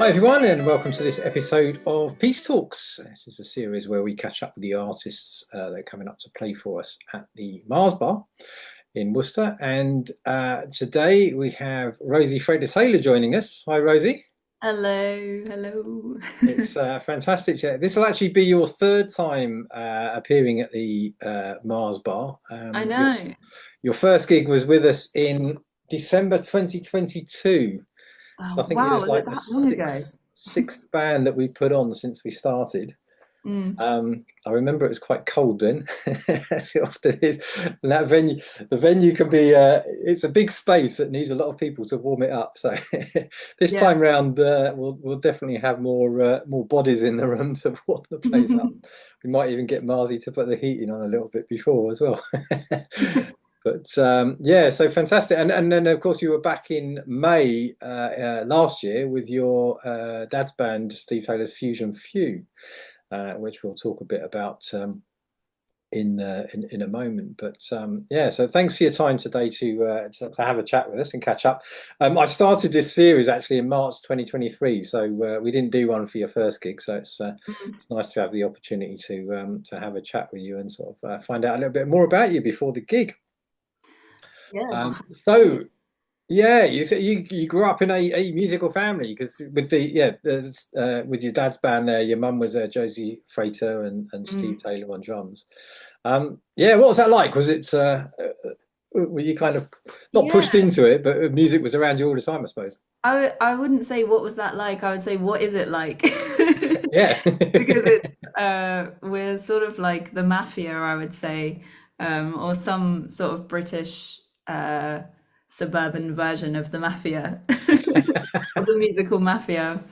Hi everyone, and welcome to this episode of Peace Talks. This is a series where we catch up with the artists that are coming up to play for us at the Marr in Worcester. And today we have Rosie Frater Taylor joining us. Hi, Rosie. Hello, hello. It's fantastic. This will actually be your third time appearing at the Mars Bar. I Your know. your first gig was with us in December 2022. So I Oh, think it wow, was was it like the that long ago? sixth band that we put on since we started. Mm. I remember it was quite cold then. It often is. And that venue, the venue can be it's a big space that needs a lot of people to warm it up. So this Yeah. time round, we'll definitely have more bodies in the room to warm the place up. We might even get Marzi to put the heating on a little bit before as well. But yeah, so fantastic. And then of course you were back in May last year with your dad's band, Steve Taylor's Fusion Few, which we'll talk a bit about in a moment. But yeah, so thanks for your time today to have a chat with us and catch up. I started this series actually in March 2023, so we didn't do one for your first gig, so it's nice to have the opportunity to have a chat with you and sort of find out a little bit more about you before the gig. Yeah. So yeah, you said you grew up in a musical family because with with your dad's band there, your mum was Josie Frater and Steve Mm. Taylor on drums. Yeah, what was that like? Was it were you kind of not pushed Yeah. into it, but music was around you all the time, I suppose? I wouldn't say what was that like. I would say what is it like? Yeah. Because it's we're sort of like the mafia, I would say, or some sort of British suburban version of the mafia, of the musical mafia.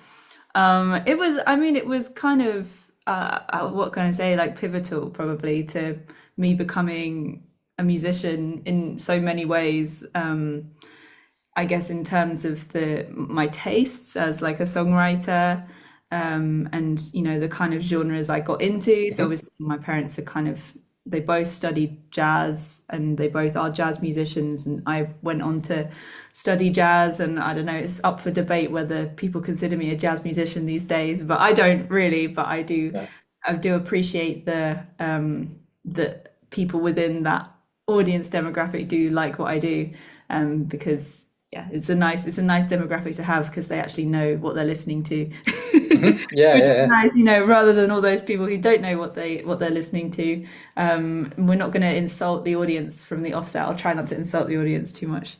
It was, I mean, it was kind of, what can I say, like pivotal probably to me becoming a musician in so many ways. I guess in terms of the my tastes as like a songwriter, and the kind of genres I got into. So Mhm. obviously my parents are kind of they both studied jazz and they both are jazz musicians, and I went on to study jazz. And I don't know, it's up for debate whether people consider me a jazz musician these days, but I don't really. But Yeah. I do appreciate the people within that audience demographic do like what I do, because yeah, it's a nice demographic to have because they actually know what they're listening to, Yeah, which yeah, is yeah. nice, rather than all those people who don't know what they're listening to. We're not going to insult the audience from the offset. I'll try not to insult the audience too much.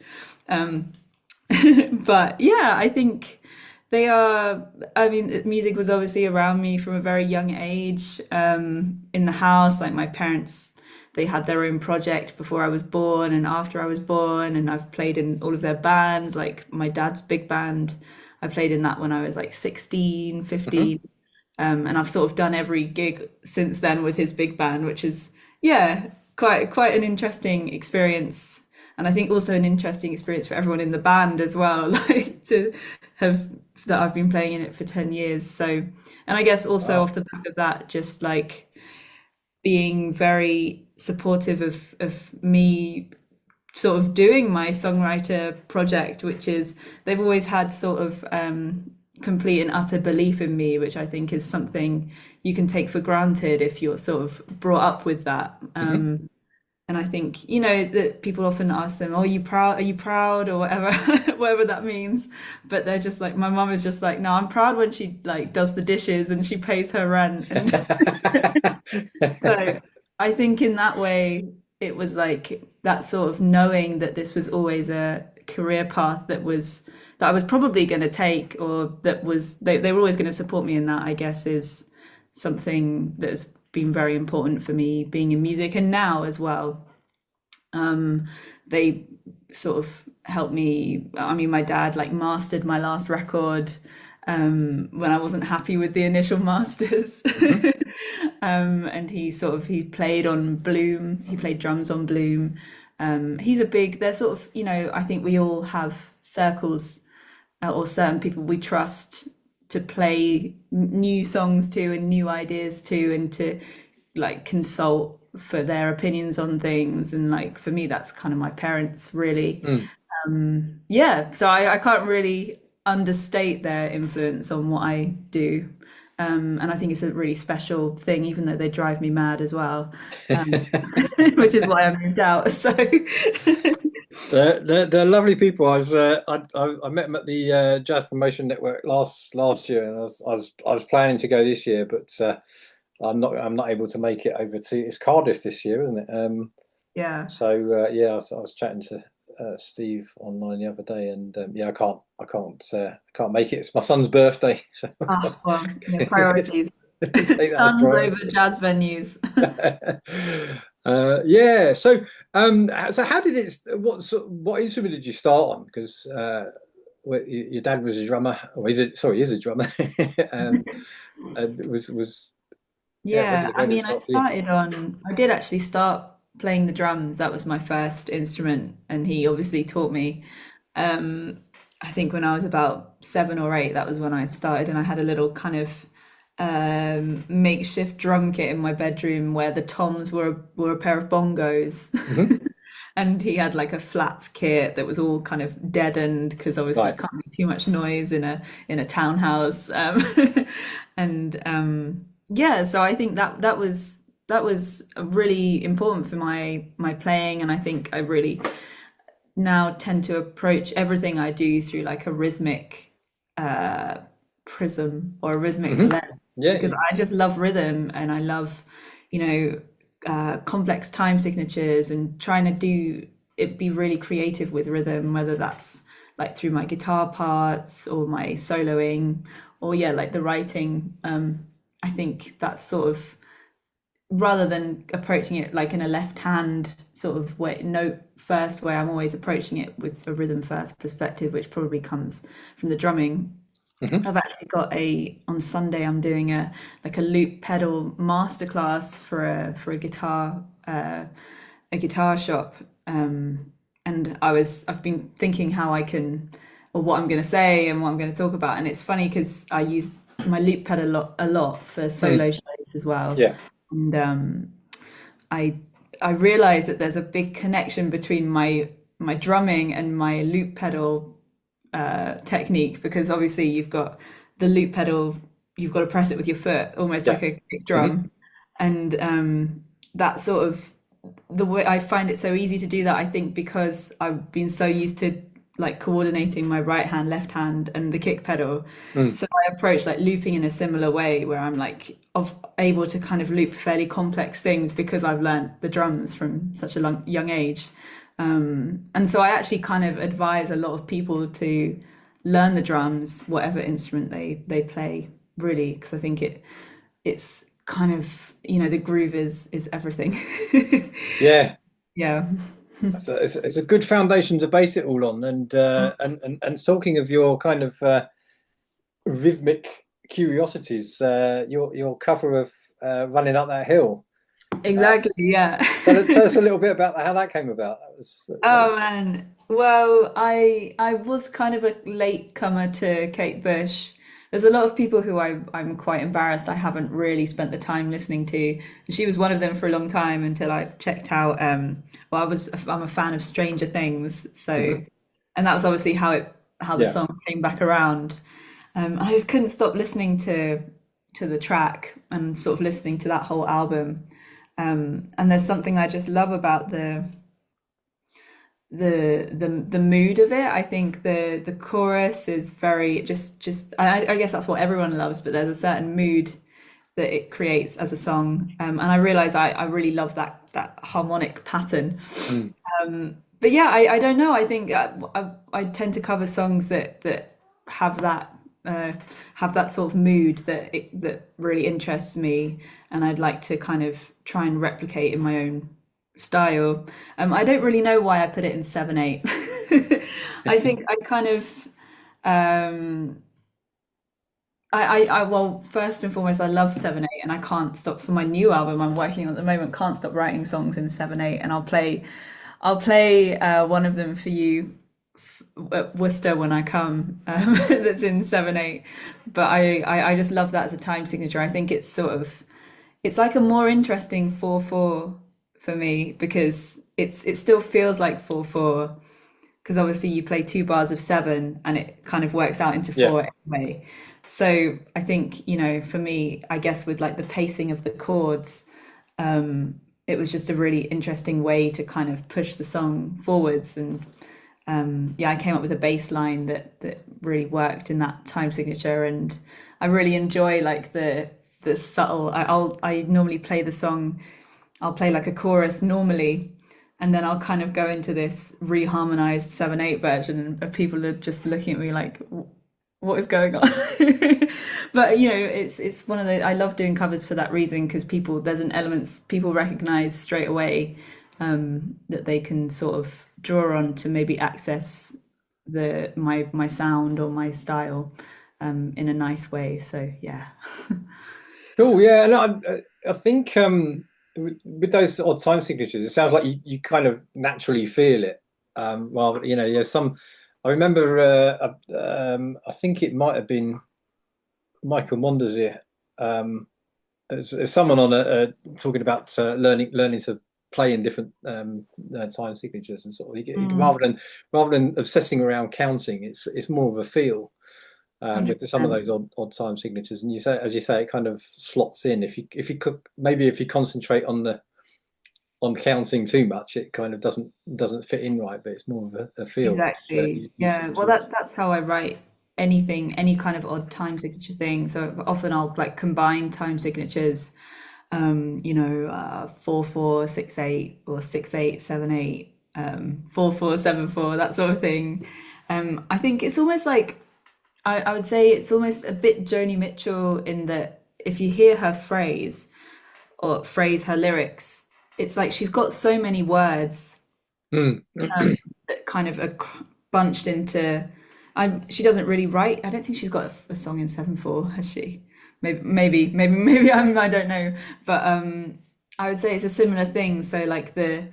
Um, but yeah, I think they are. I mean, music was obviously around me from a very young age. In the house, like my parents, they had their own project before I was born and after I was born, and I've played in all of their bands. Like my dad's big band, I played in that when I was like 16, Mhm. 15. And I've sort of done every gig since then with his big band, which is, yeah, quite an interesting experience. And I think also an interesting experience for everyone in the band as well, like to have that I've been playing in it for 10 years. So, and I guess also Wow. off the back of that, just like being very supportive of me sort of doing my songwriter project, which is they've always had sort of complete and utter belief in me, which I think is something you can take for granted if you're sort of brought up with that. Mhm. And I think, that people often ask them, "Oh, are you proud? Are you proud?" or whatever, whatever that means. But they're just like, my mum is just like, "No, I'm proud when she like does the dishes and she pays her rent." And so I think in that way, it was like that sort of knowing that this was always a career path that I was probably going to take, or that was they were always going to support me in that, I guess, is something that's been very important for me being in music and now as well. They sort of helped me. I mean, my dad like mastered my last record when I wasn't happy with the initial masters. Mhm. And he played on Bloom. He played drums on Bloom. He's a big. They're sort of, I think we all have circles, or certain people we trust to play new songs to and new ideas to, and to like consult for their opinions on things. And like for me, that's kind of my parents really. Mm. Yeah, so I can't really. understate their influence on what I do. And I think it's a really special thing, even though they drive me mad as well, um, which is why I moved out. So, They're lovely people. I met them at the Jazz Promotion Network last year, and I was planning to go this year, but I'm not able to make it over to it's Cardiff this year, isn't it? yeah. So yeah, I was chatting to Steve online the other day, and yeah, I can't make it. It's my son's birthday, so I've Ah, got well, yeah, to priorities. take that as Suns over priority. jazz venues. Yeah. So how did it? What instrument did you start on? Because your dad was a drummer, or is a drummer. um, and was yeah. When Yeah, did I when did it mean, start for you? I did actually start playing the drums. That was my first instrument, and he obviously taught me. Um, I think when I was about 7 or 8, that was when I started, and I had a little kind of makeshift drum kit in my bedroom where the toms were a pair of bongos. Hmm. And he had like a flats kit that was all kind of deadened because obviously you Right. can't make too much noise in a townhouse. And yeah, so I think that was really important for my playing, and I think I really now tend to approach everything I do through like a rhythmic uh, prism or a rhythmic Hmm. lens Yeah. because I just love rhythm and I love, you know, complex time signatures and trying to do it be really creative with rhythm, whether that's like through my guitar parts or my soloing or yeah, like the writing. I think that's sort of rather than approaching it like in a left hand sort of way note first way, I'm always approaching it with a rhythm first perspective, which probably comes from the drumming. Hmm. I've actually got a on Sunday I'm doing a like a loop pedal masterclass for a guitar shop. And I've been thinking how I can or what I'm going to say and what I'm going to talk about. And it's funny because I use my loop pedal a lot for Mm. solo shows as well. Yeah. And I I realize that there's a big connection between my drumming and my loop pedal technique because obviously you've got the loop pedal, you've got to press it with your foot, almost Yeah. like a kick Hmm. drum, and that sort of the way I find it so easy to do that. I think because I've been so used to like coordinating my right hand, left hand, and the kick pedal, Mm. so I approach like looping in a similar way where I'm like able to kind of loop fairly complex things because I've learned the drums from such a young age. And so I actually kind of advise a lot of people to learn the drums, whatever instrument they play, really, because I think it's kind of, the groove is everything. Yeah. Yeah. It's a good foundation to base it all on. And talking of your kind of rhythmic curiosities, your cover of Running Up That Hill. Uh, Exactly, yeah. tell us a little bit about how that came about. Oh man. Well, I was kind of a late comer to Kate Bush. There's a lot of people who I'm quite embarrassed I haven't really spent the time listening to. And she was one of them for a long time until I checked out well I'm a fan of Stranger Things, so Mhm. and that was obviously how the Yeah. song came back around. I just couldn't stop listening to the track and sort of listening to that whole album. And there's something I just love about the mood of it. I think the chorus is very just I guess that's what everyone loves, but there's a certain mood that it creates as a song. And I realize I really love that harmonic pattern. Mm. But yeah, I don't know. I think I tend to cover songs that have that uh, have that sort of mood that really interests me, and I'd like to kind of try and replicate in my own style. I don't really know why I put it in 7/8. I think I kind of um, well, first and foremost, I love 7/8, and I can't stop for my new album I'm working on at the moment. Can't stop writing songs in 7/8, and I'll play one of them for you at Worcester when I come. That's in 7/8, but I just love that as a time signature. I think it's like a more interesting 4/4 for me because it still feels like 4/4 because obviously you play two bars of seven and it kind of works out into Yeah. four anyway. So I think, for me, I guess with like the pacing of the chords, it was just a really interesting way to kind of push the song forwards. And yeah, I came up with a bass line that really worked in that time signature. And I really enjoy like the subtle. I normally play the song. I'll play like a chorus normally, and then I'll kind of go into this reharmonized 7/8 version, and people are just looking at me like, what is going on? But it's one of the, I love doing covers for that reason, because there's an element people recognize straight away, that they can sort of draw on to maybe access my sound or my style, in a nice way. So yeah. Cool. Yeah, and I think with those odd time signatures, it sounds like you kind of naturally feel it. Well, yeah, I remember. I think it might have been Michael Mondesir. As someone on talking about learning to play in different time signatures and sort of Mm, rather than obsessing around counting, it's more of a feel with some of 100%. those odd time signatures. And as you say, it kind of slots in. If you could, maybe if you concentrate on counting too much, it kind of doesn't fit in right. But it's more of a feel, which Exactly. you Yeah. seem Well, to. that's how I write anything, any kind of odd time signature thing. So often I'll like combine time signatures, 4/4 6/8, or 6/8 7/8, 4/4 7/4, that sort of thing. I think it's almost like, I would say it's almost a bit Joni Mitchell, in that if you hear her phrase her lyrics, it's like she's got so many words, Mm. that kind of are bunched into. She doesn't really write. I don't think she's got a song in 7/4, has she? Maybe I don't know, but I would say it's a similar thing. So like the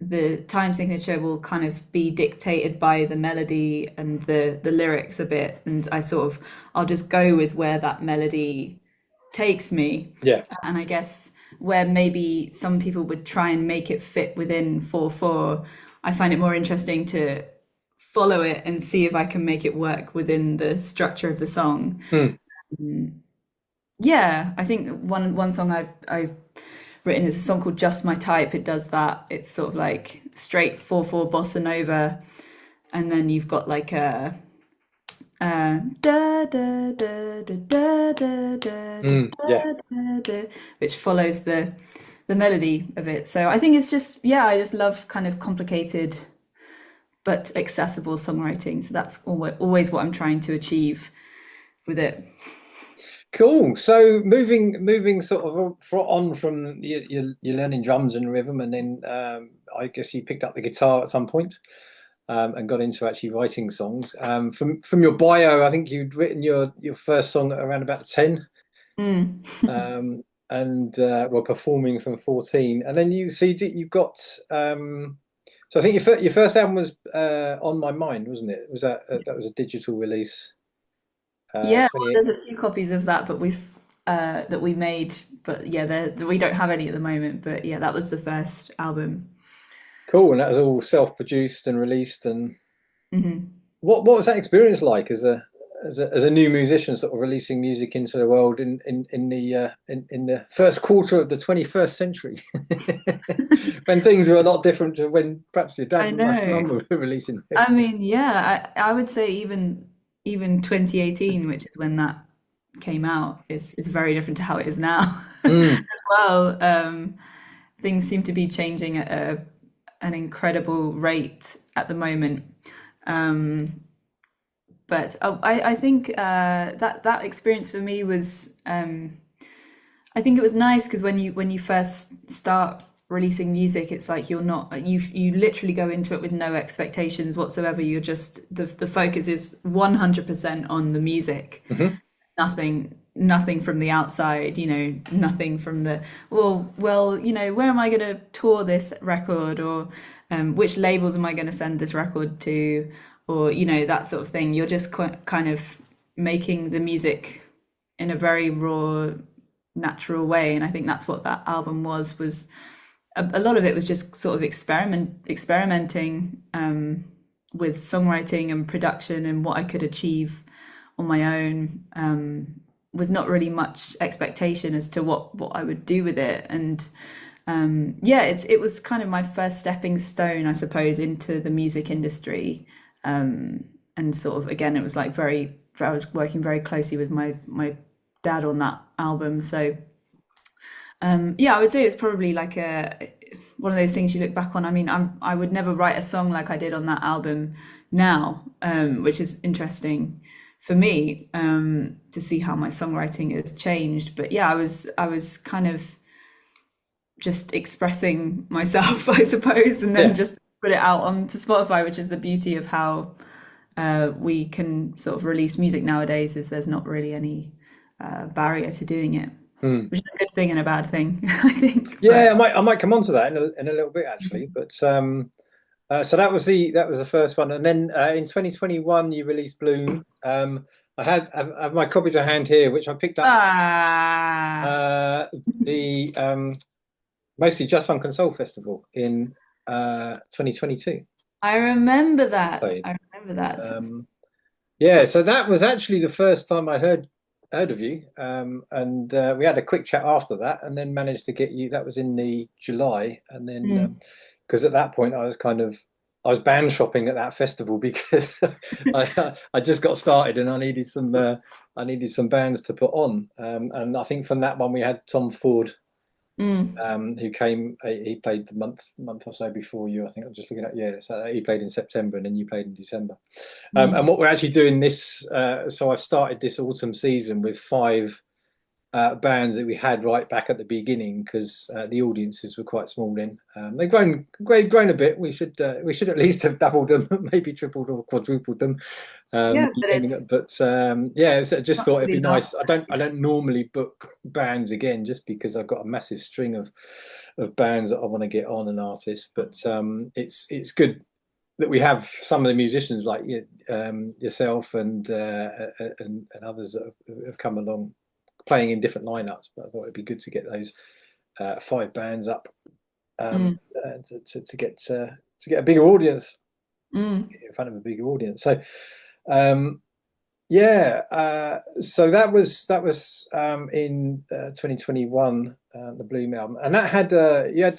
the time signature will kind of be dictated by the melody and the lyrics a bit, and I'll just go with where that melody takes me. Yeah. And I guess where maybe some people would try and make it fit within 4/4, I find it more interesting to follow it and see if I can make it work within the structure of the song. Mm. Yeah, I think one song I've written is a song called Just My Type. It does that. It's sort of like straight 4/4 bossa nova, and then you've got like a da da da da da da da Mm. Yeah. da da da, which follows the melody of it. So I think it's just, yeah, I just love kind of complicated but accessible songwriting. So that's always what I'm trying to achieve with it. Cool. So moving sort of on from you're learning drums and rhythm, and then I guess you picked up the guitar at some point, and got into actually writing songs. From your bio, I think you'd written your first song at around about 10, Mm. and were performing from 14, and then you've got. So I think your first album was On My Mind, wasn't it? Was that was a digital release? Yeah, well, 28. there's a few copies of that, but that we made, but yeah, we don't have any at the moment. But yeah, that was the first album. Cool, and that was all self-produced and released. And Hmm. what was that experience like as a new musician, sort of releasing music into the world in the first quarter of the 21st century, when things were a lot different to when perhaps your dad I and my know. mum were releasing I records. mean, yeah, I would say even 2018, which is when that came out, is very different to how it is now Mm, as well. Things seem to be changing at an incredible rate at the moment. Um, but I think that experience for me was, I think it was nice, because when you first start releasing music, it's like you literally go into it with no expectations whatsoever. You're just the focus is 100% on the music. mhm. Nothing from the outside, nothing from the, well, where am I going to tour this record, or which labels am I going to send this record to, or that sort of thing. You're just kind of making the music in a very raw, natural way. And I think that's what that album was a lot of it was just sort of experimenting with songwriting and production and what I could achieve on my own, with not really much expectation as to what I would do with it. And yeah, it was kind of my first stepping stone, I suppose, into the music industry. And sort of again, it was like I was working very closely with my dad on that album. So yeah, I would say it's probably like a one of those things you look back on. I mean, I would never write a song like I did on that album now, which is interesting for me, to see how my songwriting has changed. But yeah, I was kind of just expressing myself, I suppose, and then Yeah. just put it out onto Spotify, which is the beauty of how we can sort of release music nowadays, is there's not really any barrier to doing it, Mm. which is a good thing and a bad thing, I think. Yeah, But I might come on to that in a little bit actually. But so that was the first one, and then in 2021 you released Bloom. I have my copy to hand here, which I picked up ah, uh, the mostly Just Funk and Soul Festival in 2022. I remember that. Played. I remember that. Yeah, so that was actually the first time I heard of you, and we had a quick chat after that, and then managed to get you. That was in the July, and then Mm. because at that point I was band shopping at that festival because I just got started and I needed some bands to put on, and I think from that one we had Tom Ford, Mm. who came. He played the month or so before you. I think I'm just looking at, yeah. So he played in September, and then you played in December. And Mm. what we're actually doing this, so I've started this autumn season with five bands that we had right back at the beginning because the audiences were quite small then. They've grown a bit. We should at least have doubled them, maybe tripled or quadrupled them. Yeah, but Depending it's on, but yeah, so I just not thought it'd really be enough. nice. I don't normally book bands again just because I've got a massive string of bands that I want to get on, and artists. But it's good that we have some of the musicians like yourself and others that have come along playing in different lineups. But I thought it'd be good to get those five bands up, Mm. to get a bigger audience, to Mm. get in front of a bigger audience. So um, yeah, so that was in 2021, the Bloom album, and that had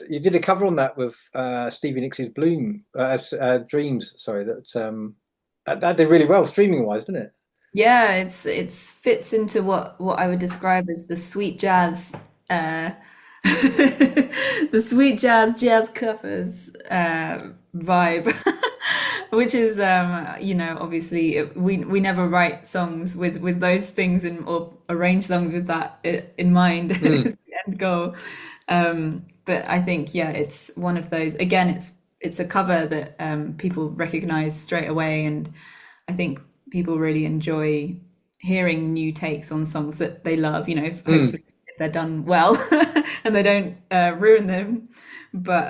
you did a cover on that with Stevie Nicks' Bloom Dreams. Sorry, that did really well streaming wise, didn't it? Yeah, it's fits into what I would describe as the sweet jazz, uh, the sweet jazz covers vibe, which is obviously we never write songs with those things in or arrange songs with that in mind as Mm, the end goal. But I think yeah, it's one of those. Again, it's a cover that people recognize straight away, and I think people really enjoy hearing new takes on songs that they love, mm, hopefully if they're done well and they don't ruin them. But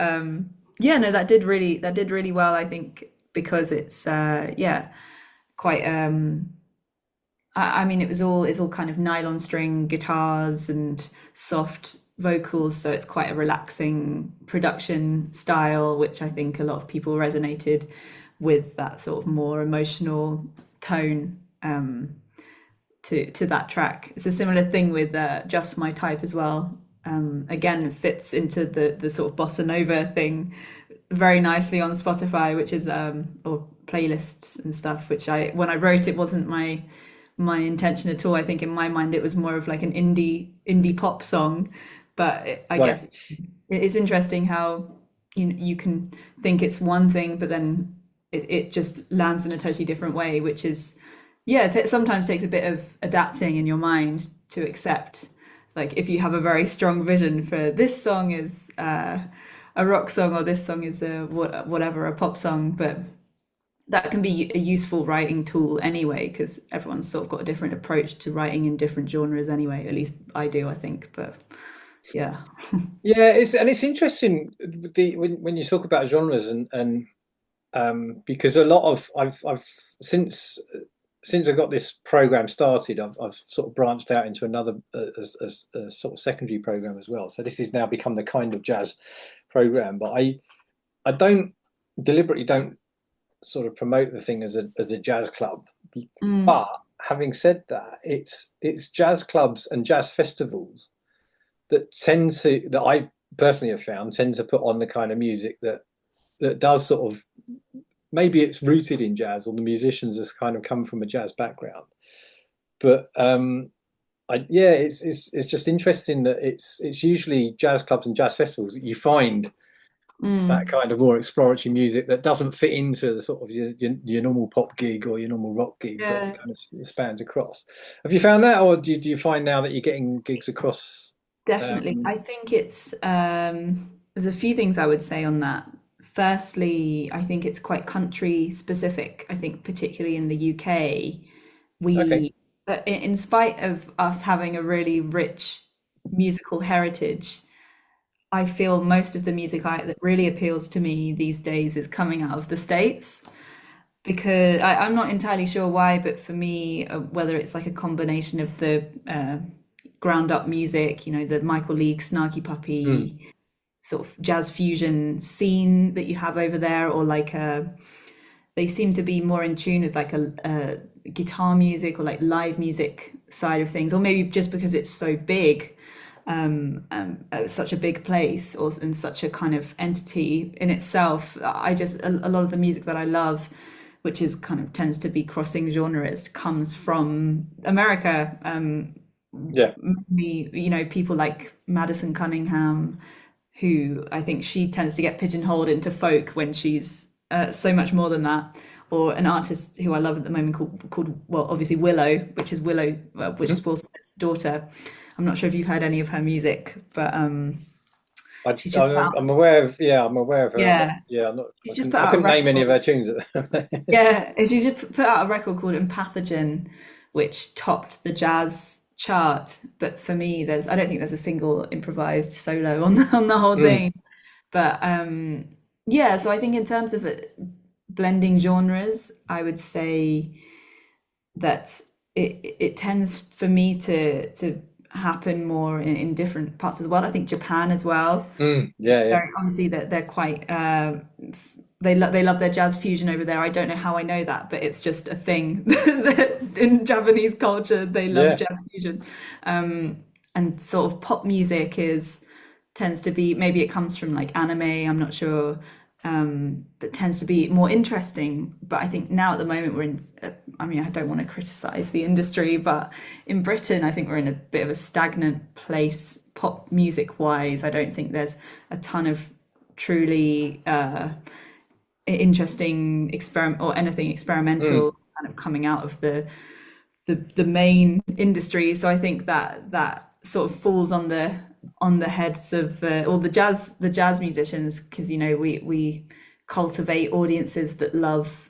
yeah, no, that did really well, I think, because it's yeah, quite I mean it's all kind of nylon string guitars and soft vocals, so it's quite a relaxing production style, which I think a lot of people resonated with that sort of more emotional tone to that track. It's a similar thing with Just My Type as well. Again, it fits into the sort of bossa nova thing very nicely on Spotify, which is or playlists and stuff. Which when I wrote it wasn't my intention at all. I think in my mind it was more of like an indie pop song, but I right. guess it's interesting how you can think it's one thing, but then it just lands in a totally different way, which is yeah, sometimes takes a bit of adapting in your mind to accept. Like if you have a very strong vision for this song is a rock song or this song is a whatever a pop song, but that can be a useful writing tool anyway because everyone's sort of got a different approach to writing in different genres anyway. At least I do, I think. But yeah. Yeah, it's interesting when you talk about genres and because a lot of I've since I got this program started, I've sort of branched out into another a sort of secondary program as well. So this has now become the kind of jazz program, but I don't deliberately don't sort of promote the thing as a jazz club. Mm. But having said that, it's jazz clubs and jazz festivals that I personally have found tend to put on the kind of music that does sort of, maybe it's rooted in jazz or the musicians has kind of come from a jazz background. But yeah, it's just interesting that it's usually jazz clubs and jazz festivals that you find that Mm. kind of more exploratory music that doesn't fit into the sort of your normal pop gig or your normal rock gig, but Yeah, kind of spans across. Have you found that, or do you find now that you're getting gigs across? definitely. Um, I think it's there's a few things I would say on that. Firstly, I think it's quite country specific. I think particularly in the UK, okay. we, in spite of us having a really rich musical heritage, I feel most of the music that really appeals to me these days is coming out of the States. Because I'm not entirely sure why, but for me, whether it's like a combination of the ground up music, the Michael Leake, Snarky Mm, Puppy sort of jazz fusion scene that you have over there, or like they seem to be more in tune with like a guitar music or like live music side of things, or maybe just because it's so big, such a big place, or in such a kind of entity in itself. I just a lot of the music that I love, which is kind of tends to be crossing genres, comes from America. yeah. People like Madison Cunningham, who I think she tends to get pigeonholed into folk when she's so much more than that. Or an artist who I love at the moment called well, obviously Willow, which Mhm. is Will Smith's daughter. I'm not sure if you've heard any of her music, but she's just put out, I'm aware of, yeah, I'm aware of her, but yeah, yeah, she's just put I out a couldn't name any of record. her tunes. Yeah, and she just put out a record called Empathogen, which topped the jazz chart. But for me, I don't think there's a single improvised solo on the whole Mm, thing. But yeah, so I think in terms of blending genres, I would say that it tends for me to happen more in different parts of the world. I think Japan as well. yeah, yeah. Very obviously that they're quite they love their jazz fusion over there. I don't know how I know that, but it's just a thing that in Japanese culture they love Yeah. jazz fusion. And sort of pop music is tends to be, maybe it comes from like anime, I'm not sure, but tends to be more interesting. But I think now at the moment we're in, I mean, I don't want to criticize the industry, but in Britain, I think we're in a bit of a stagnant place pop music wise. I don't think there's a ton of truly interesting experiment or anything Mm, experimental kind of coming out of the main industry. So I think that sort of falls on the heads of all the jazz musicians, because we cultivate audiences that love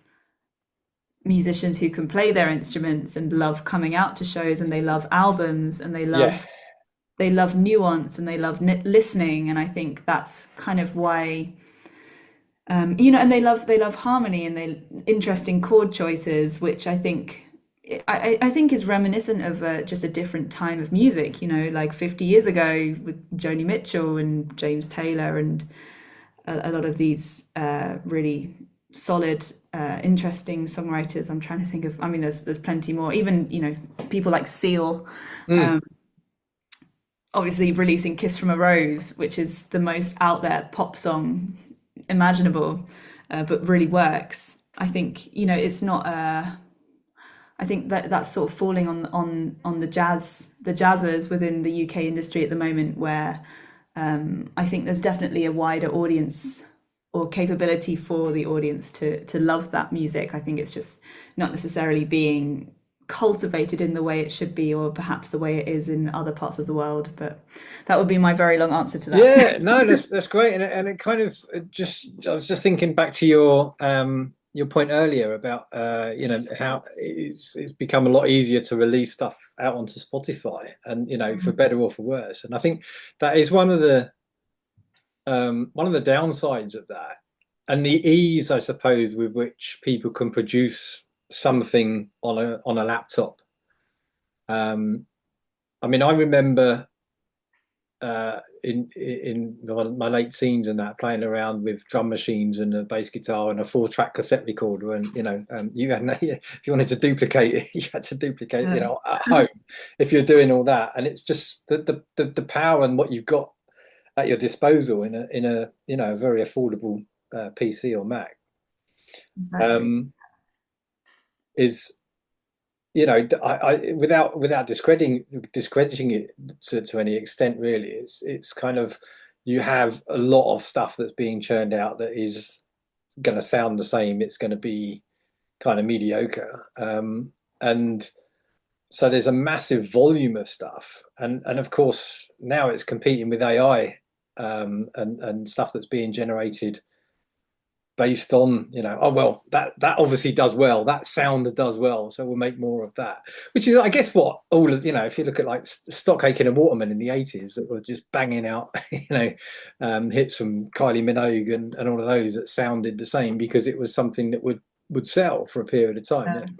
musicians who can play their instruments and love coming out to shows, and they love albums, and yeah. they love nuance, and they love listening. And I think that's kind of why and they love harmony, and they interesting chord choices, which I think is reminiscent of just a different time of music. Like 50 years ago with Joni Mitchell and James Taylor and a lot of these really solid, interesting songwriters. I'm trying to think of. I mean, there's plenty more. Even people like Seal, Mm, obviously releasing "Kiss from a Rose," which is the most out there pop song imaginable, but really works. I think it's not. I think that that's sort of falling on the jazzers within the UK industry at the moment, where I think there's definitely a wider audience or capability for the audience to love that music. I think it's just not necessarily being cultivated in the way it should be, or perhaps the way it is in other parts of the world. But that would be my very long answer to that. yeah, no, that's great, and it kind of I was just thinking back to your point earlier about how it's become a lot easier to release stuff out onto Spotify, and for better or for worse. And I think that is one of the downsides of that, and the ease, I suppose, with which people can produce something on a laptop. I mean, I remember in my late teens and that, playing around with drum machines and a bass guitar and a 4-track cassette recorder, and you had if you wanted to duplicate it, you had to duplicate, Yeah. at home if you're doing all that. And it's just the power and what you've got at your disposal in a a very affordable PC or Mac, Exactly. um, is without discrediting it to any extent, really. It's kind of, you have a lot of stuff that's being churned out that is going to sound the same. It's going to be kind of mediocre, and so there's a massive volume of stuff, and of course now it's competing with AI, and stuff that's being generated based on, oh well, that obviously does well, that sound does well, so we'll make more of that, which is, I guess, what all of, if you look at like Stockaking and Waterman in the 80s, that were just banging out hits from Kylie Minogue and all of those that sounded the same because it was something that would sell for a period of time.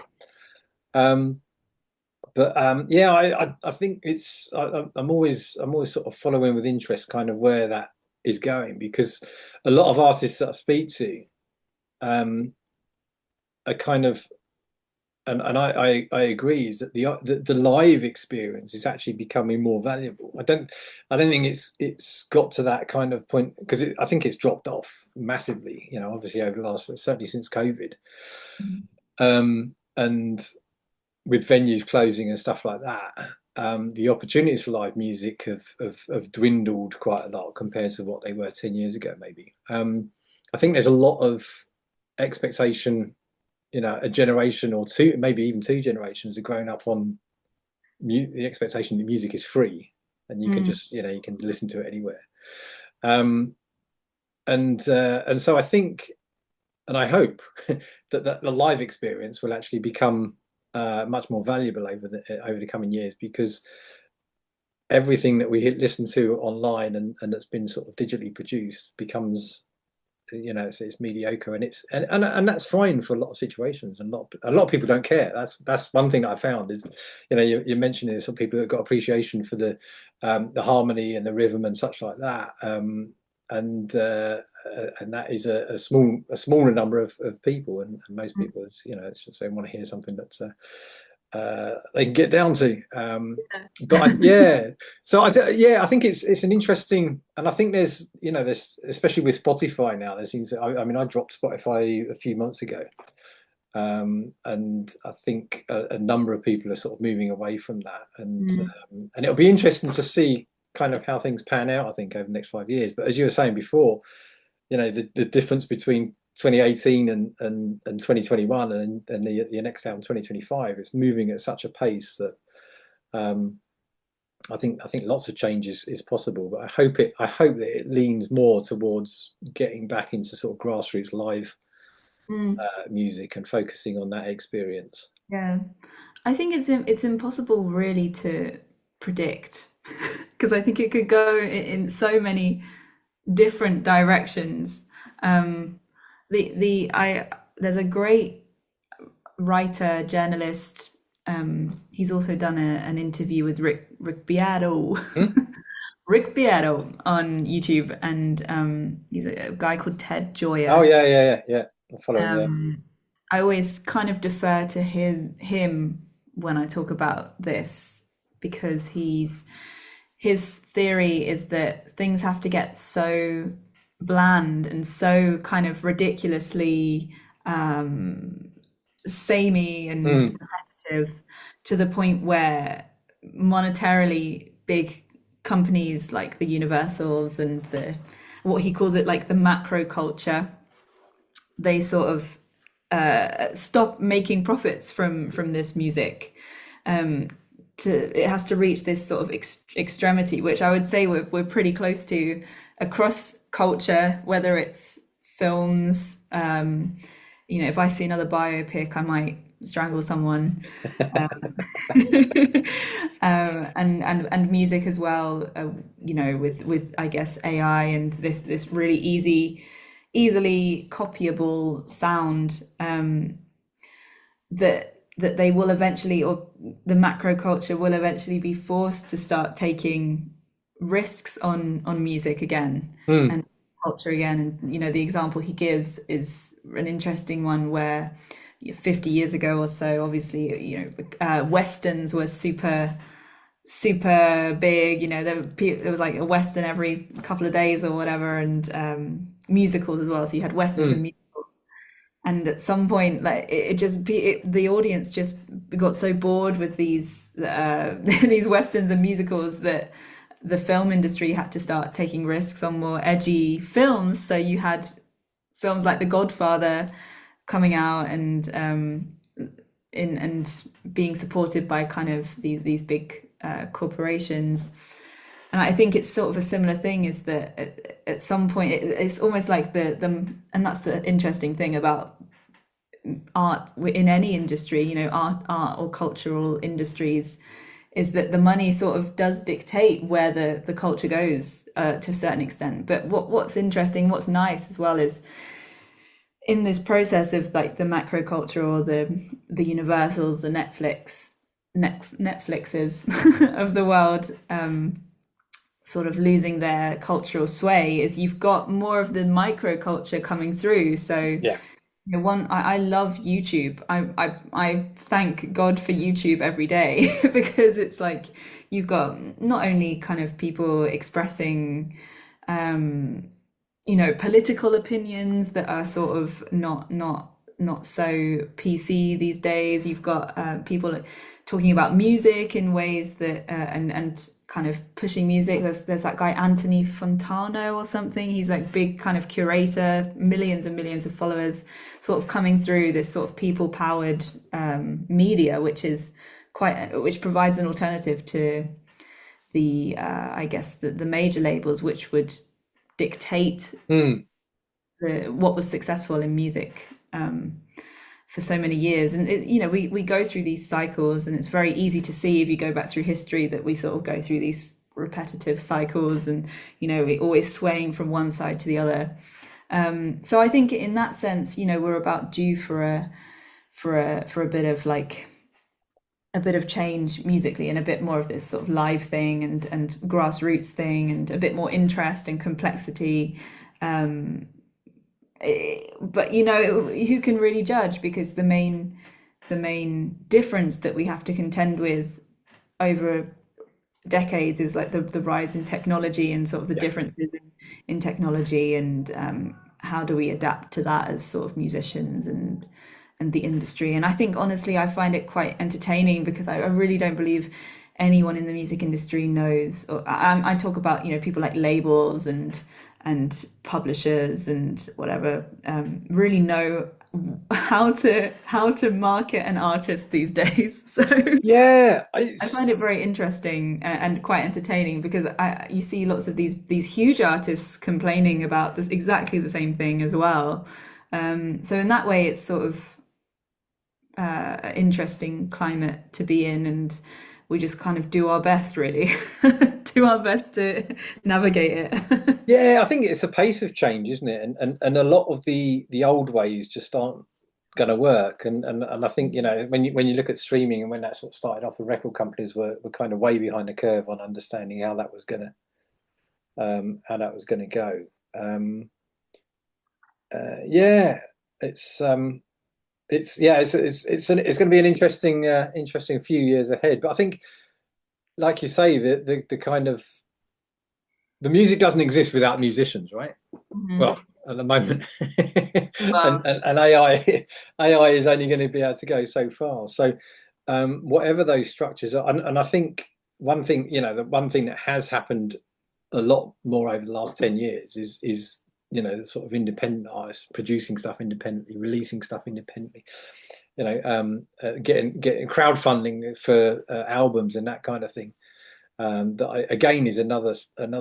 Yeah. um but yeah, I think I'm always sort of following with interest kind of where that is going, because a lot of artists that I speak to are kind of, and I agree, is that the live experience is actually becoming more valuable. I don't think it's got to that kind of point, because I think it's dropped off massively, obviously over the last, certainly since COVID, and with venues closing and stuff like that, the opportunities for live music have dwindled quite a lot compared to what they were 10 years ago, maybe. I think there's a lot of expectation, a generation or two, maybe even two generations, have grown up on the expectation that music is free and you can just, you can listen to it anywhere. And so I think, and I hope that the live experience will actually become much more valuable over the coming years, because everything that we listen to online and that's been sort of digitally produced becomes, it's mediocre, and and that's fine for a lot of situations, and a lot of people don't care. That's one thing that I found is, you're mentioning some people that got appreciation for the harmony and the rhythm and such like that, and that is a smaller number of people, and most people, it's just they want to hear something that they can get down to. Yeah, so I think it's an interesting, and I think there's especially with Spotify now, there seems to, I mean, I dropped Spotify a few months ago, and I think a number of people are sort of moving away from that, and it'll be interesting to see kind of how things pan out, I think, over the next 5 years. But as you were saying before, the difference between 2018 and 2021 and the next album 2025 is moving at such a pace that I think lots of changes is possible. But I hope that it leans more towards getting back into sort of grassroots live music and focusing on that experience. Yeah. I think it's impossible really to predict because I think it could go in so many different directions. There's a great writer, journalist. He's also done an interview with Rick Beato, Rick Beato on YouTube, and he's a guy called Ted Oh Joyer. yeah. I follow him. Yeah. I always kind of defer to him when I talk about this because his theory is that things have to get so bland and so kind of ridiculously samey and repetitive to the point where monetarily big companies like the Universals and the what he calls it like the macro culture, they sort of stop making profits from this music. It has to reach this sort of extremity, which I would say we're pretty close to across culture, whether it's films. If I see another biopic, I might strangle someone, and music as well. With I guess AI and this really easily copyable sound, that they will eventually, or the macro culture will eventually be forced to start taking risks on music again Mm, and culture again. And the example he gives is an interesting one where 50 years ago or so, obviously, westerns were super big. There was like a western every couple of days or whatever, and musicals as well. So you had westerns and mm, musicals. And at some point, like the audience just got so bored with these these westerns and musicals that the film industry had to start taking risks on more edgy films. So you had films like The Godfather coming out and in and being supported by kind of these big corporations. And I think it's sort of a similar thing is that at some point it's almost like the and that's the interesting thing about art in any industry, art or cultural industries, is that the money sort of does dictate where the culture goes to a certain extent. But what's interesting, what's nice as well is in this process of like the macro culture or the universals, the Netflixes of the world, sort of losing their cultural sway, is you've got more of the micro culture coming through. So yeah. I love YouTube. I thank God for YouTube every day because it's like you've got not only kind of people expressing political opinions that are sort of not so PC these days. You've got people talking about music in ways that and kind of pushing music. There's that guy Anthony Fontano or something. He's like big kind of curator, millions and millions of followers, sort of coming through this sort of people powered media, which provides an alternative to the I guess the major labels, which would dictate Mm. what was successful in music for so many years. And we go through these cycles, and it's very easy to see if you go back through history that we sort of go through these repetitive cycles, and we're always swaying from one side to the other. So I think in that sense, we're about due for a bit of like a bit of change musically, and a bit more of this sort of live thing and grassroots thing, and a bit more interest and complexity. But who can really judge, because the main difference that we have to contend with over decades is like the rise in technology, and sort of the Yeah. differences in technology, and how do we adapt to that as sort of musicians and the industry. And I think honestly I find it quite entertaining, because I really don't believe anyone in the music industry knows, or I talk about people like labels and publishers and whatever, really know how to market an artist these days. So Yeah, I find it very interesting and quite entertaining, because you see lots of these huge artists complaining about this exactly the same thing as well. So in that way, it's sort of an interesting climate to be in, and we just kind of do our best, really, do our best to navigate it. yeah. I think it's a pace of change, isn't it? And a lot of the old ways just aren't going to work. And I think when you look at streaming, and when that sort of started off, the record companies were kind of way behind the curve on understanding how that was gonna go. Yeah, it's it's going to be an interesting few years ahead. But I think, like you say, the kind of the music doesn't exist without musicians, right? Mhm. Well, at the moment, Well, and AI is only going to be able to go so far. So whatever those structures are, and I think the one thing that has happened a lot more over the last 10 years is the sort of independent artists producing stuff independently, releasing stuff independently, getting crowdfunding for albums and that kind of thing. Again is another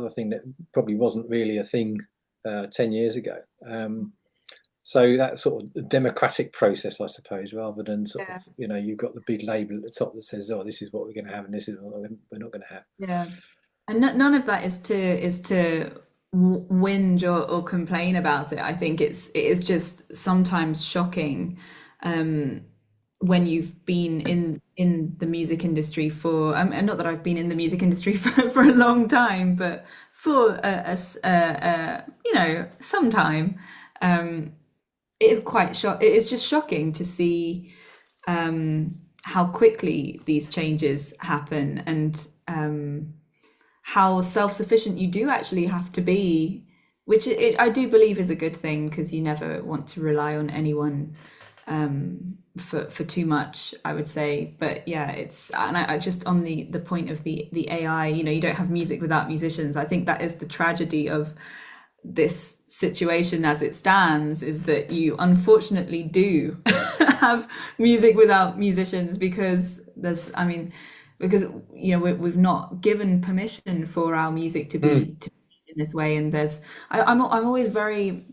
thing that probably wasn't really a thing 10 years ago. So that sort of democratic process, I suppose, rather than sort of yeah, you've got the big label at the top that says, "Oh, this is what we're going to have, and this is what we're not going to have." yeah. And none of that is to whinge or complain about it. I think it is just sometimes shocking, um, when you've been in the music industry for, and not that I've been in the music industry for a long time, but for you know, some time, it is quite it is just shocking to see how quickly these changes happen, and how self-sufficient you do actually have to be, which I do believe is a good thing, because you never want to rely on anyone for too much, I would say. But yeah, it's, and I just on the point of the AI, you know, you don't have music without musicians. I think that is the tragedy of this situation as it stands, is that you unfortunately do have music without musicians, because there's, I mean, because you know we've not given permission for our music Mm. to be used in this way. And there's, I'm always very,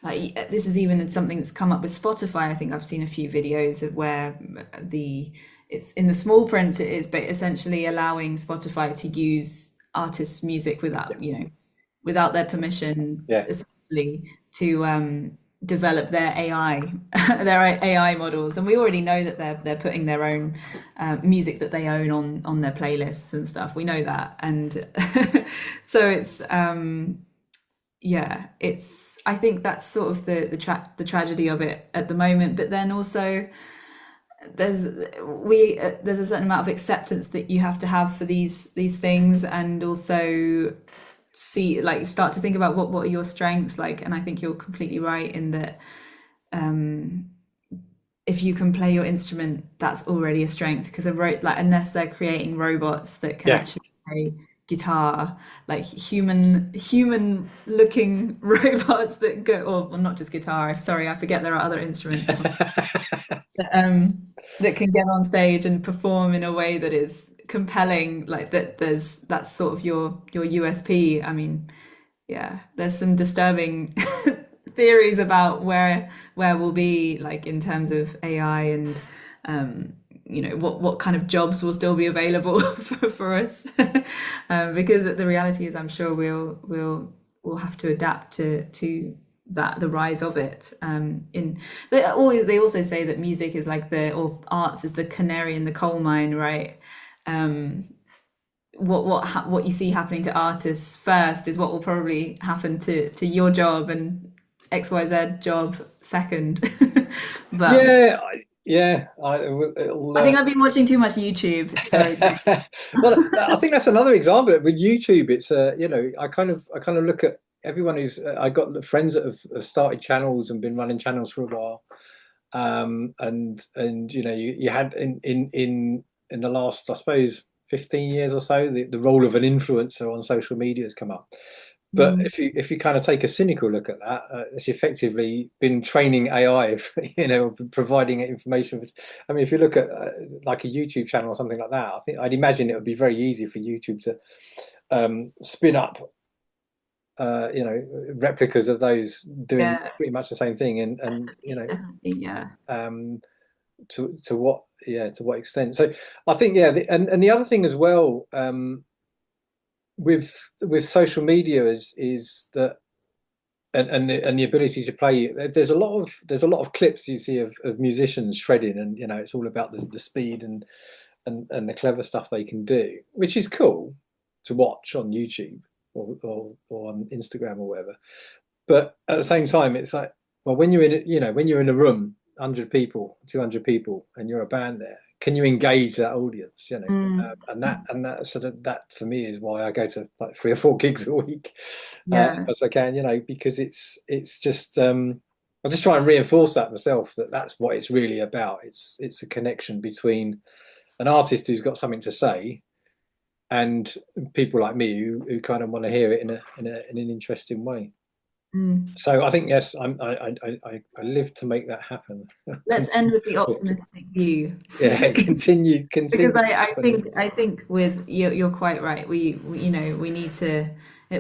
like, this is even something that's come up with Spotify. I think I've seen a few videos of where the, it's in the small print, it is essentially allowing Spotify to use artists' music without, you know, without their permission, Yeah. essentially, to develop their AI, their AI models. And we already know that they're putting their own music that they own on their playlists and stuff. We know that, and so it's yeah, it's, I think that's sort of the tragedy of it at the moment. But then also there's there's a certain amount of acceptance that you have to have for these things, and also see, like, start to think about what are your strengths, like. And I think you're completely right in that if you can play your instrument, that's already a strength, because like, unless they're creating robots that can Yeah. actually play guitar, like human looking robots that go, or well, not just guitar, sorry, I forget there are other instruments that, that can get on stage and perform in a way that is compelling, like that. There's, that's sort of your USP. I mean, yeah, there's some disturbing theories about where we'll be, like, in terms of AI, and you know, what kind of jobs will still be available for us. Because the reality is, I'm sure we'll have to adapt to that, the rise of it. In they also say that music is like the, or arts is the canary in the coal mine, right? Um, what you see happening to artists first is what will probably happen to your job, and XYZ job second. But Yeah. Yeah. I think I've been watching too much YouTube. Sorry. Well, I think that's another example with YouTube. It's you know, I kind of look at everyone who's I got friends that have started channels and been running channels for a while. And you know, you had in the last, I suppose, 15 years or so, the role of an influencer on social media has come up. But Mm, if you kind of take a cynical look at that, it's effectively been training AI, you know, providing information. I mean, if you look at like a YouTube channel or something like that, I think I'd imagine it would be very easy for YouTube to spin up, you know, replicas of those doing yeah, pretty much the same thing, and you know, definitely, yeah. um, to what, yeah, to what extent. So I think, yeah, and the other thing as well, with social media is that, and the ability to play, there's a lot of clips you see of musicians shredding, and you know, it's all about the speed and the clever stuff they can do, which is cool to watch on YouTube or on Instagram or whatever. But at the same time, it's like, well, when you're in, you know, when you're in a room, 100 people, 200 people, and you're a band there, can you engage that audience? You know, Mm, and that sort of, that for me is why I go to like 3 or 4 gigs a week, yeah. as I can, you know, because it's just I just try and reinforce that myself, that that's what it's really about. It's a connection between an artist who's got something to say and people like me who kind of want to hear it in an interesting way. Mm. So I think, yes, I live to make that happen. Let's end Continue, with the optimistic view. yeah, Because continue happening. I think with you, you're quite right. You know, we need to,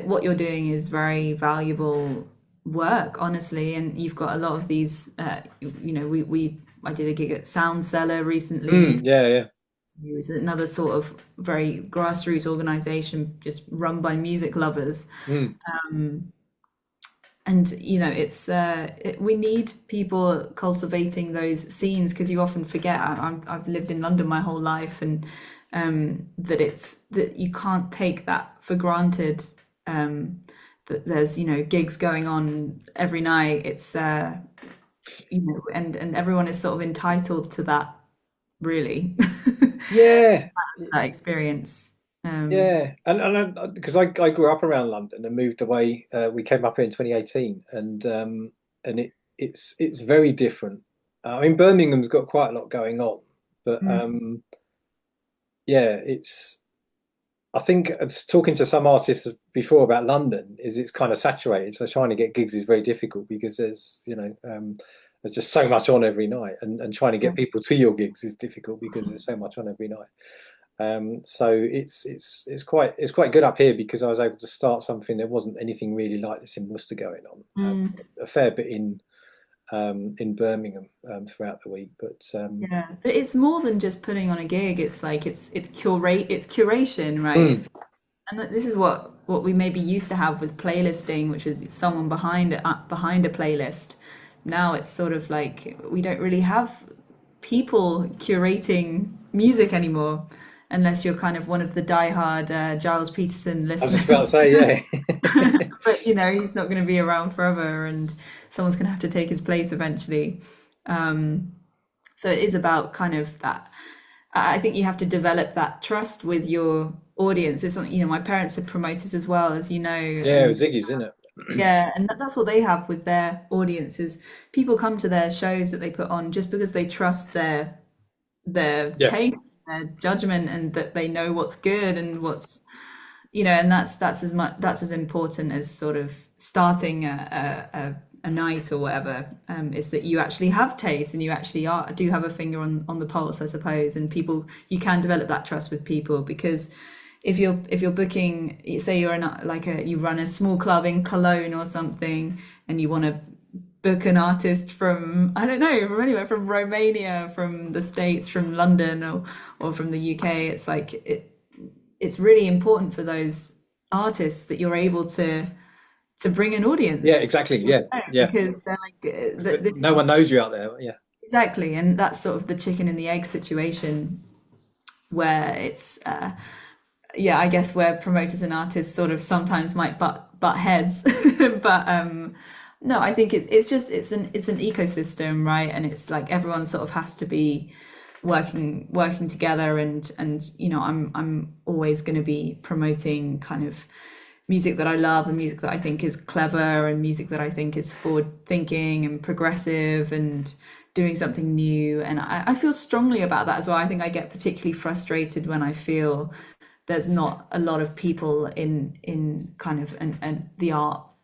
what you're doing is very valuable work, honestly. And you've got a lot of these, you know, I did a gig at Sound Cellar recently. Yeah, yeah. It's another sort of very grassroots organization just run by music lovers. Mm, Um, and we need people cultivating those scenes, because you often forget. I've lived in London my whole life, and that you can't take that for granted. That there's gigs going on every night. It's and everyone is sort of entitled to that, really. Yeah, That experience. Um, yeah, and because I grew up around London and moved away. We came up here in 2018, and it's very different. I mean, Birmingham's got quite a lot going on, but mm, yeah, it's. I think talking to some artists before about London is it's kind of saturated. So trying to get gigs is very difficult because there's just so much on every night, and trying to yeah. get people to your gigs is difficult because there's so much on every night. So it's quite good up here because I was able to start something that wasn't anything really like this in Worcester going on. Mm. A fair bit in Birmingham throughout the week, but Yeah, but it's more than just putting on a gig. It's like it's curation, right? mm, It's And this is what we maybe used to have with playlisting, which is someone behind a playlist. Now it's sort of like we don't really have people curating music anymore, unless you're kind of one of the diehard Giles Peterson I was just about to listeners. say, yeah, But he's not going to be around forever, and someone's going to have to take his place eventually. Um, so it is about kind of that. I think you have to develop that trust with your audience. It's something, my parents are promoters as well, as you know, yeah, it and was Ziggy's, isn't it? yeah, and that's what they have with their audiences. People come to their shows that they put on just because they trust their Yeah, taste, their judgment, and that they know what's good and and that's as important as sort of starting a night or whatever, is that you actually have taste and you actually do have a finger on the pulse, I suppose. And people, you can develop that trust with people, because if you're booking, say you're you run a small club in Cologne or something, and you want to book an artist from, I don't know, from anywhere, from Romania, from the States, from London, or from the UK. It's like it's really important for those artists that you're able to bring an yeah, audience, exactly, yeah, yeah. because they're like So this no one knows you out there. Yeah, exactly, and that's sort of the chicken and the egg situation, where it's yeah, I guess where promoters and artists sort of sometimes might butt heads, but no, I think it's an ecosystem, right? And it's like everyone sort of has to be working together, and I'm always going to be promoting kind of music that I love, and music that I think is clever, and music that I think is forward thinking and progressive and doing something new. And I feel strongly about that as well. I think I get particularly frustrated when I feel there's not a lot of people in kind of and the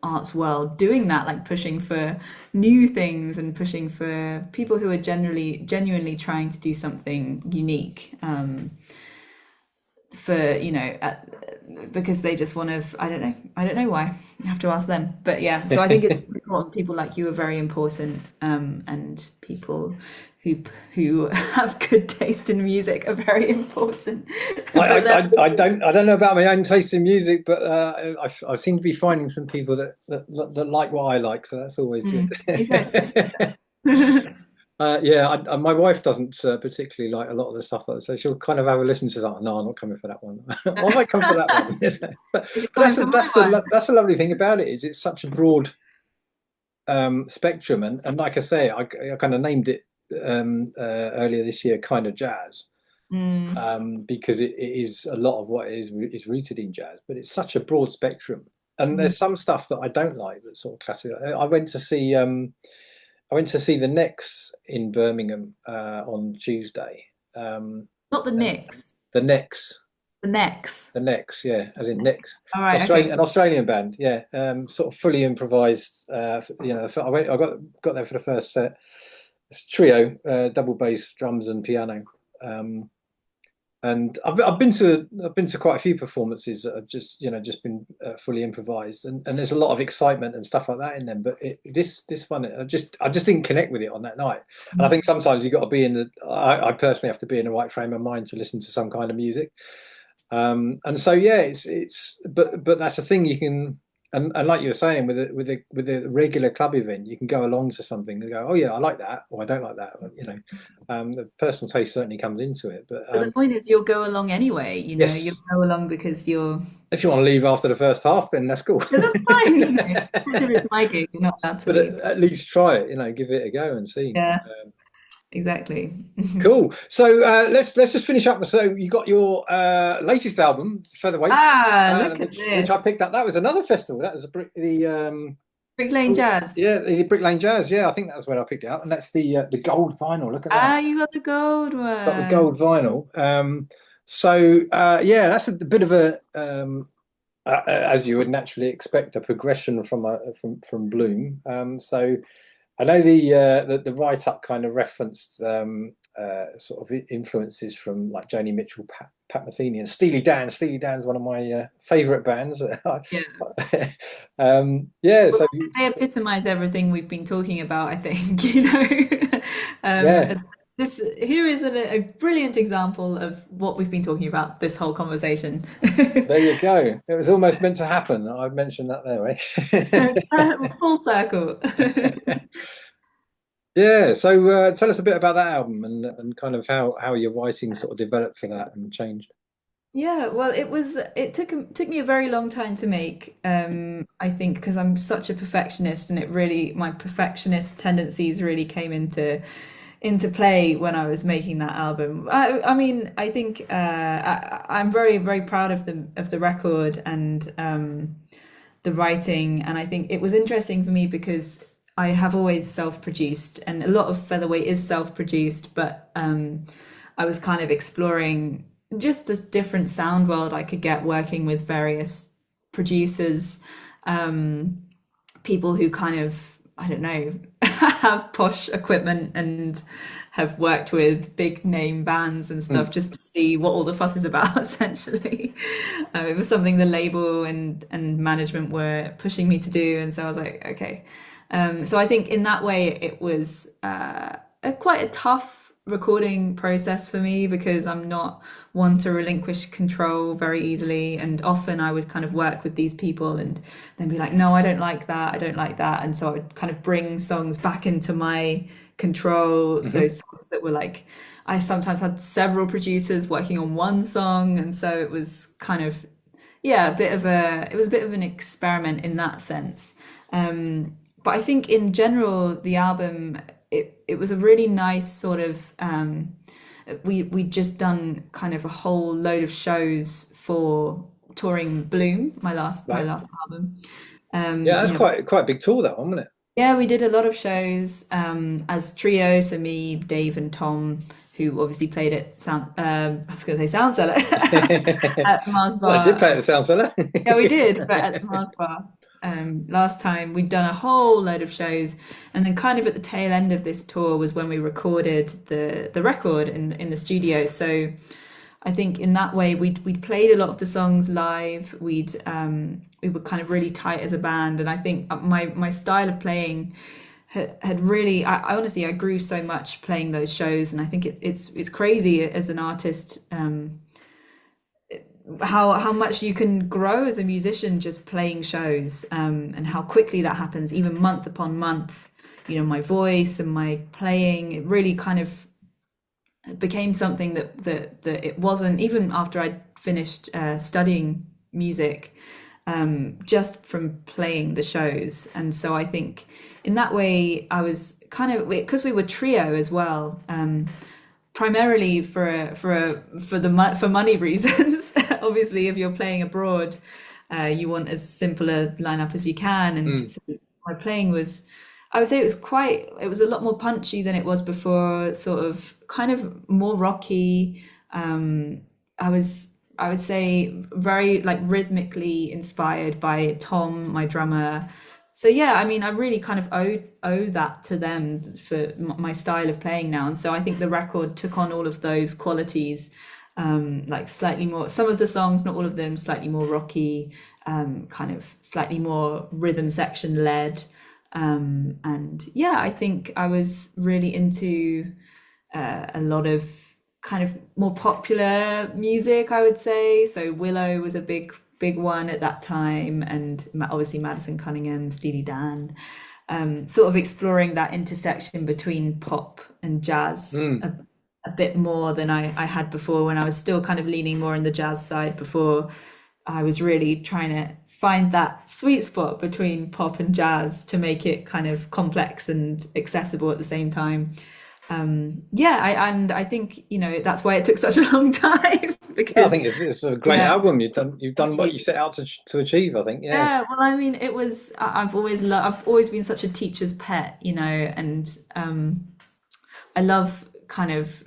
arts world doing that, like pushing for new things and pushing for people who are generally genuinely trying to do something unique, for because they just want to, I don't know why, you have to ask them. But yeah, so I think it's important. People like you are very important, and people who who have good taste in music are very important. But I don't know about my own taste in music, but I seem to be finding some people that like what I like, so that's always good. exactly. Yeah, my wife doesn't particularly like a lot of the stuff that I say. She'll kind of have a listen to something. No, I'm not coming for that one. I might come for that one. but Is it but coming that's for the, my that's one? the that's the lovely thing about it is it's such a broad spectrum, and like I say, I kind of named it earlier this year, kind of jazz, Mm, because it is a lot of what is rooted in jazz, but it's such a broad spectrum. And mm. there's some stuff that I don't like that's sort of classic. I went to see the Necks in Birmingham on Tuesday. Not the And Knicks, the Necks, the Necks. the Necks, yeah, as in Necks, All right, Australian, okay. an Australian band, yeah, sort of fully improvised. I got there for the first set. It's a trio, double bass, drums, and piano. Um, and I've been to quite a few performances that have just been fully improvised, and there's a lot of excitement and stuff like that in them. But this one, I just didn't connect with it on that night. And I think sometimes you got to be I personally have to be in the right frame of mind to listen to some kind of music. And so yeah, it's but that's the thing, you can. and like you were saying, with a regular club event, you can go along to something and go, oh yeah, I like that, or I don't like that. The personal taste certainly comes into it. But But the point is, you'll go along anyway. You know, you'll yes, go along because you're. if you want to leave after the first half, then that's cool. Yeah, that's fine. You know, essentially, it's my gig. You're not allowed to But leave. at least try it. Give it a go and see. Yeah, exactly. Cool. So let's just finish up. So you got your latest album, Featherweight, Ah, look at which this. I picked up. That was another festival. That was the Brick Lane Jazz. yeah, the Brick Lane Jazz. Yeah, I think that's where I picked it up, and that's the gold vinyl. Look at that. Ah, you got the gold Got the one. gold vinyl. Yeah, that's a bit of a as you would naturally expect, a progression from Bloom. So I know the write up kind of referenced sort of influences from like Joni Mitchell, Pat Metheny, and Steely Dan. Steely Dan's one of my favorite bands. Yeah. Yeah, Well, so they epitomize everything we've been talking about, I think, yeah, this here is a brilliant example of what we've been talking about this whole conversation. there you go. It was almost meant to happen. I mentioned that there, Full circle. Yeah, so tell us a bit about that album and kind of how your writing sort of developed for that and changed. Yeah, well, it took me a very long time to make. I think because I'm such a perfectionist, and it really my perfectionist tendencies really came into play when I was making that album. I mean, I think I'm very very proud of the record and the writing, and I think it was interesting for me because I have always self-produced, and a lot of Featherweight is self-produced, but I was kind of exploring just this different sound world I could get working with various producers, um, people who kind of, I don't know, have posh equipment and have worked with big name bands and stuff Mm. just to see what all the fuss is about, essentially. It was something the label and management were pushing me to do. And so I was like, okay. So I think in that way, it was quite a tough recording process for me because I'm not one to relinquish control very easily. And often I would kind of work with these people and then be like, no, I don't like that. I don't like that. And so I would kind of bring songs back into my control. So Hmm. songs that were like, I sometimes had several producers working on one song. And so it was kind of, yeah, it was a bit of an experiment in that sense. But I think in general, the album, it was a really nice sort of we'd just done kind of a whole load of shows for touring Bloom, my Right. last album. Yeah, You that's know, quite a big tour, that one, wasn't yeah, we did a lot of shows as trio, so me, Dave, and Tom, who obviously played at Sound. I was going to say Sound Cellar it? at Mars Well, I did Bar. play at the Sound Cellar. Yeah, we did, but at the Marr last time we'd done a whole load of shows, and then kind of at the tail end of this tour was when we recorded the record in the studio. So I think in that way we'd played a lot of the songs live. We were kind of really tight as a band, and I think my style of playing had really I honestly I grew so much playing those shows, and I think it's crazy as an artist. How much you can grow as a musician just playing shows, and how quickly that happens even month upon month. My voice and my playing, it really kind of became something that it wasn't even after I'd finished studying music, just from playing the shows. And so I think in that way I was kind of, because we were trio as well, primarily for money reasons. Obviously, if you're playing abroad, you want as simple a lineup as you can. And Mm. so my playing was, I would say it was a lot more punchy than it was before, sort of kind of more rocky. I would say very like rhythmically inspired by Tom, my drummer. So yeah, I mean, I really kind of owe that to them for my style of playing now. And so I think the record took on all of those qualities, like slightly more, some of the songs, not all of them, slightly more rocky, kind of slightly more rhythm section led. And yeah, I think I was really into a lot of kind of more popular music, I would say. So Willow was a big big one at that time, and obviously Madison Cunningham, Steely Dan, sort of exploring that intersection between pop and jazz Mm. a bit more than I had before, when I was still kind of leaning more in the jazz side before. I was really trying to find that sweet spot between pop and jazz to make it kind of complex and accessible at the same time. Yeah, and I think, that's why it took such a long time I because think it's a great yeah. album. You've done what you set out to achieve, I think. Yeah. Yeah, well, I mean, it was. I've always been such a teacher's pet, and I love kind of,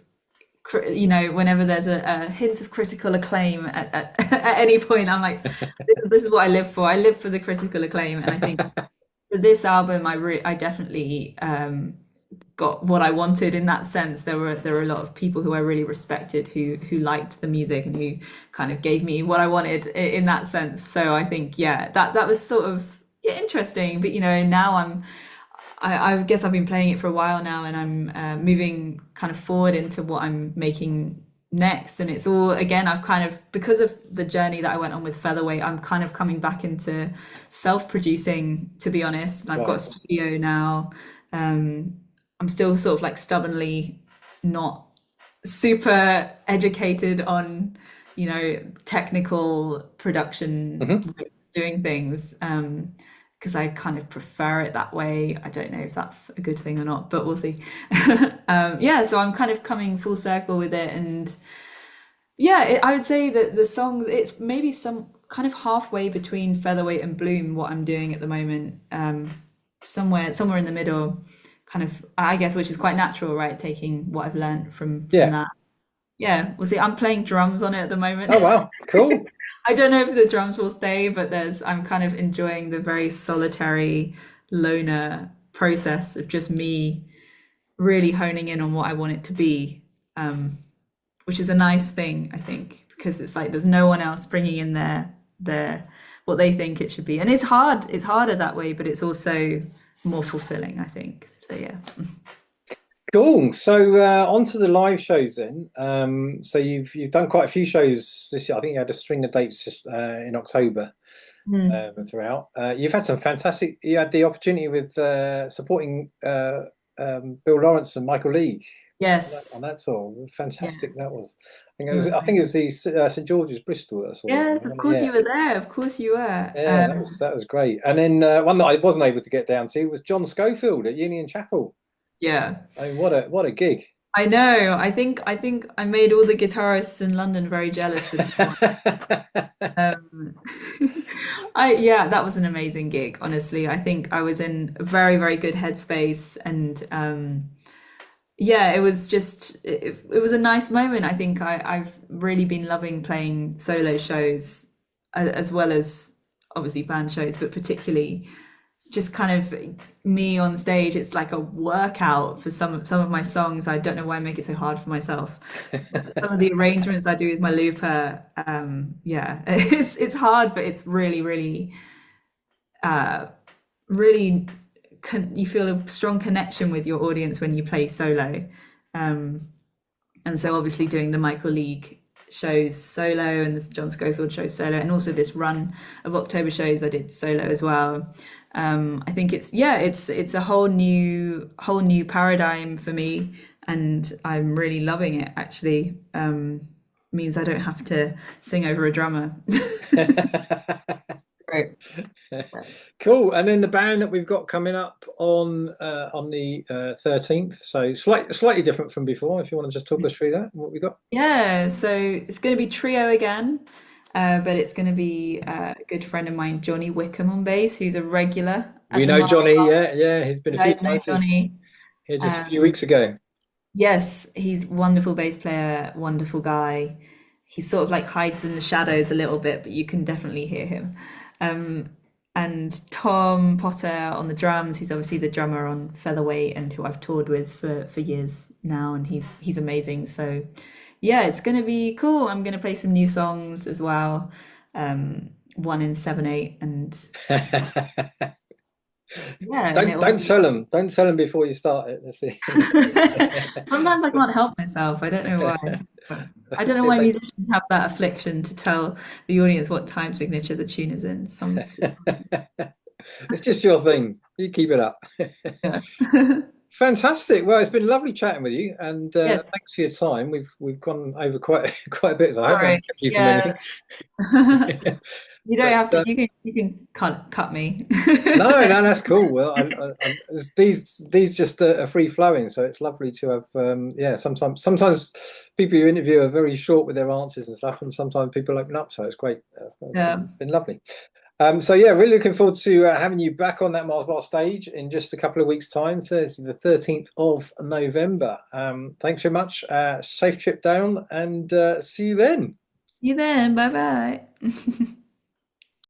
whenever there's a hint of critical acclaim at any point, I'm like, this is what I live for. I live for the critical acclaim, and I think for this album, I definitely got what I wanted in that sense. There were a lot of people who I really respected who liked the music and who kind of gave me what I wanted in that sense. So I think, yeah, that was sort of, yeah, interesting. But now I guess I've been playing it for a while now, and I'm moving kind of forward into what I'm making next. And it's all, again, I've kind of, because of the journey that I went on with Featherweight, I'm kind of coming back into self-producing, to be honest. And I've got a Right. studio now. I'm still sort of like stubbornly not super educated on, technical production Hmm. doing things. Because I kind of prefer it that way. I don't know if that's a good thing or not, but we'll see. Yeah, so I'm kind of coming full circle with it, and yeah, I would say that the songs, it's maybe some kind of halfway between Featherweight and Bloom, what I'm doing at the moment. Somewhere in the middle, kind of, I guess, which is quite natural, right? Taking what I've learned from Yeah. that. Yeah, we'll see. I'm playing drums on it at the moment. Oh wow. Cool. I don't know if the drums will stay, but I'm kind of enjoying the very solitary loner process of just me really honing in on what I want it to be, which is a nice thing, I think, because it's like there's no one else bringing in their what they think it should be, and it's hard. It's harder that way, but it's also more fulfilling, I think. So yeah. Cool. So on to the live shows then. So you've done quite a few shows this year. I think you had a string of dates in October Mm. throughout. You've had some fantastic. You had the opportunity with supporting Bill Lawrence and Michael League on Yes. that tour. Yeah. Fantastic that was. I think it It was. was I think it was amazing. the St George's Bristol that I saw you Yes, on, of wasn't it? course Yeah. you were there. Of course you were. Yeah, that was great. And then one that I wasn't able to get down to was John Schofield at Union Chapel. Yeah. I mean, what a gig. I know. I think I made all the guitarists in London very jealous with that one. Um, yeah, that was an amazing gig, honestly. I think I was in a very, very good headspace, and yeah, it was just it was a nice moment. I think I've really been loving playing solo shows as well as obviously band shows, but particularly just kind of me on stage. It's like a workout for some of my songs. I don't know why I make it so hard for myself. Some of the arrangements I do with my looper, yeah, it's hard, but it's really, really, uh, really, you feel a strong connection with your audience when you play solo. Um, and so obviously doing the Michael League shows solo and this John Schofield show solo, and also this run of October shows I did solo as well. I think it's a whole new paradigm for me, and I'm really loving it actually. Means I don't have to sing over a drummer. Great. Cool. And then the band that we've got coming up on the 13th. So slightly different from before. If you want to just talk us through that, what we got. Yeah, so it's going to be trio again, but it's going to be a good friend of mine, Johnny Wickham on bass, who's a regular We at the know Marr. Johnny. Yeah, yeah. He's been a You few guys know times. He's Johnny. here just a few Um, weeks ago. yes, he's wonderful bass player, wonderful guy. He sort of like hides in the shadows a little bit, but you can definitely hear him. Um, and Tom Potter on the drums, who's obviously the drummer on Featherweight and who I've toured with for years now, and he's amazing. So yeah, it's gonna be cool. I'm gonna play some new songs as well. One in 7/8, and yeah, and Don't it'll don't be. tell them. Don't tell them before you start it. Let's see. Sometimes I can't help myself. I don't know why. I don't know See if why they. musicians have that affliction to tell the audience what time signature the tune is in. Some, It's just your thing. You keep it up. yeah. Fantastic. Well, it's been lovely chatting with you, and Yes. thanks for your time. We've gone over quite quite a bit, so I hope I Sorry. haven't kept you from Yeah. anything. You don't But have to. You can cut me. no, no, that's cool. Well, these just are free flowing, so it's lovely to have. Yeah, sometimes people you interview are very short with their answers and stuff, and sometimes people open up, so it's great. It's Yeah. been lovely. So yeah, really looking forward to having you back on that Mars Bar stage in just a couple of weeks' time, Thursday, the 13th of November. Thanks very much. Safe trip down, and see you then. See you then. Bye bye.